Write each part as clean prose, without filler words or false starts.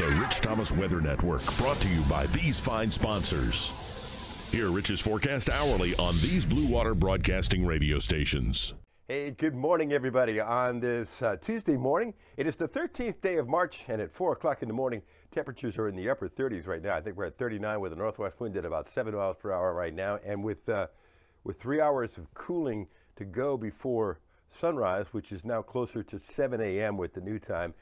The Rich Thomas Weather Network, brought to you by these fine sponsors. Hear Rich's forecast hourly on these Blue Water Broadcasting radio stations. Hey, good morning, everybody. On this Tuesday morning, it is the 13th day of March, and at 4 o'clock in the morning, temperatures are in the upper 30s right now. I think we're at 39 with a northwest wind at about 7 miles per hour right now, and with 3 hours of cooling to go before sunrise, which is now closer to 7 a.m. with the new time,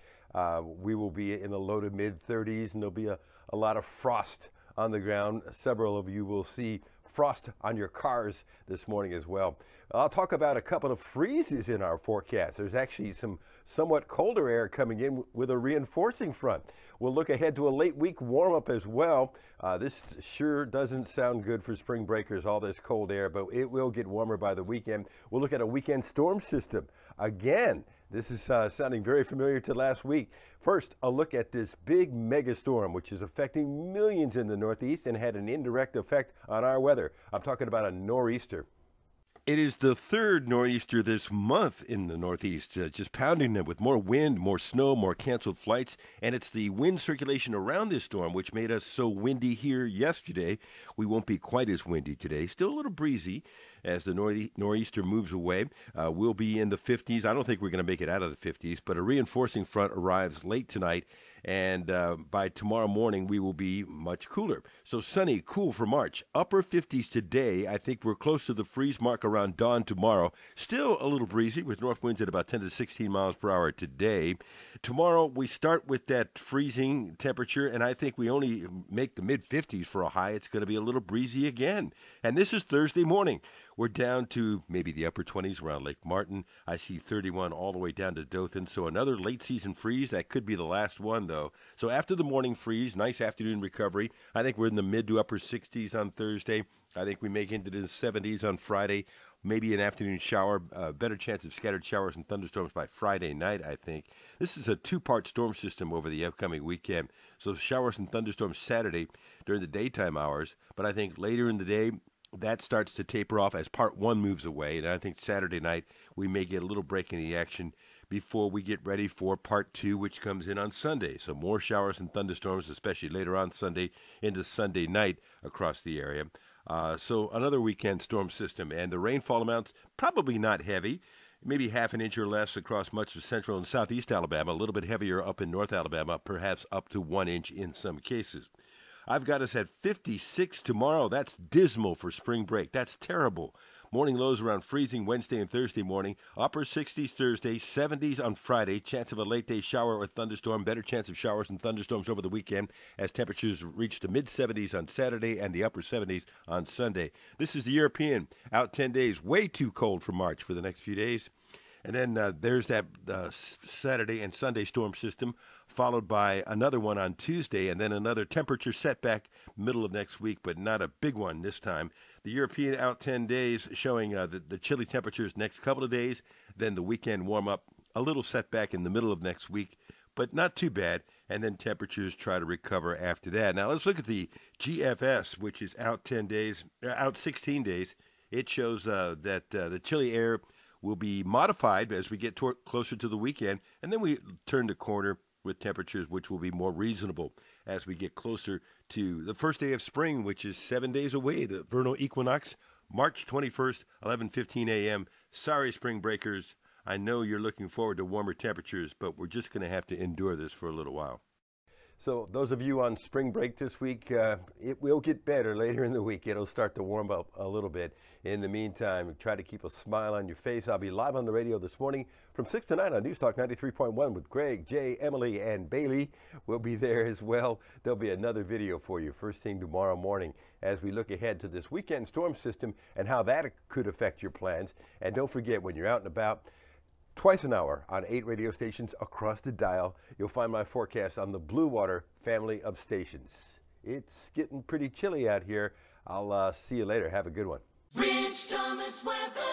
we will be in the low to mid 30s, and there'll be a lot of frost on the ground. Several of you will see frost on your cars this morning as well. I'll talk about a couple of freezes in our forecast. There's actually some somewhat colder air coming in with a reinforcing front. We'll look ahead to a late week warm-up as well. This sure doesn't sound good for spring breakers, all this cold air, but it will get warmer by the weekend. We'll look at a weekend storm system. Again, this is sounding very familiar to last week. First, a look at this big mega storm, which is affecting millions in the Northeast and had an indirect effect on our weather. I'm talking about a nor'easter. It is the third nor'easter this month in the Northeast, just pounding them with more wind, more snow, more canceled flights, and it's the wind circulation around this storm which made us so windy here yesterday. We won't be quite as windy today, still a little breezy as the nor'easter moves away. We'll be in the 50s. I don't think we're going to make it out of the 50s, but a reinforcing front arrives late tonight, and by tomorrow morning we will be much cooler. So sunny, cool for March. Upper 50s today. I think we're close to the freeze mark around dawn tomorrow. Still a little breezy with north winds at about 10 to 16 miles per hour today. Tomorrow we start with that freezing temperature, and I think we only make the mid-50s for a high. It's going to be a little breezy again. And this is Thursday morning. We're down to maybe the upper 20s around Lake Martin. I see 31 all the way down to Dothan. So another late season freeze. That could be the last one, though. So after the morning freeze, nice afternoon recovery. I think we're in the mid to upper 60s on Thursday. I think we make into the 70s on Friday. Maybe an afternoon shower. Better chance of scattered showers and thunderstorms by Friday night, I think. This is a two-part storm system over the upcoming weekend. So showers and thunderstorms Saturday during the daytime hours. But I think later in the day, that starts to taper off as part one moves away, and I think Saturday night we may get a little break in the action before we get ready for part two, which comes in on Sunday. So more showers and thunderstorms, especially later on Sunday into Sunday night across the area. So another weekend storm system, and the rainfall amounts probably not heavy. Maybe half an inch or less across much of central and southeast Alabama, a little bit heavier up in north Alabama, perhaps up to 1 inch in some cases. I've got us at 56 tomorrow. That's dismal for spring break. That's terrible. Morning lows around freezing Wednesday and Thursday morning. Upper 60s Thursday, 70s on Friday. Chance of a late day shower or thunderstorm. Better chance of showers and thunderstorms over the weekend as temperatures reach the mid 70s on Saturday and the upper 70s on Sunday. This is the European. Out 10 days. Way too cold for March for the next few days. And then there's that Saturday and Sunday storm system, followed by another one on Tuesday, and then another temperature setback middle of next week, but not a big one this time. The European out 10 days showing the chilly temperatures next couple of days, then the weekend warm-up, a little setback in the middle of next week, but not too bad, and then temperatures try to recover after that. Now let's look at the GFS, which is out 10 days, out 16 days. It shows that the chilly air will be modified as we get closer to the weekend, and then we turn the corner with temperatures which will be more reasonable as we get closer to the first day of spring, which is 7 days away, the vernal equinox, March 21st, 11:15 a.m. Sorry, spring breakers. I know you're looking forward to warmer temperatures, but we're just going to have to endure this for a little while. So those of you on spring break this week, it will get better later in the week. It'll start to warm up a little bit. In the meantime, try to keep a smile on your face. I'll be live on the radio this morning from 6 to 9 on News Talk 93.1 with Greg, Jay, Emily, and Bailey. We'll be there as well. There'll be another video for you first thing tomorrow morning as we look ahead to this weekend storm system and how that could affect your plans. And don't forget, when you're out and about, twice an hour on 8 radio stations across the dial, you'll find my forecast on the Blue Water family of stations. It's getting pretty chilly out here. I'll see you later. Have a good one. Rich Thomas Weather.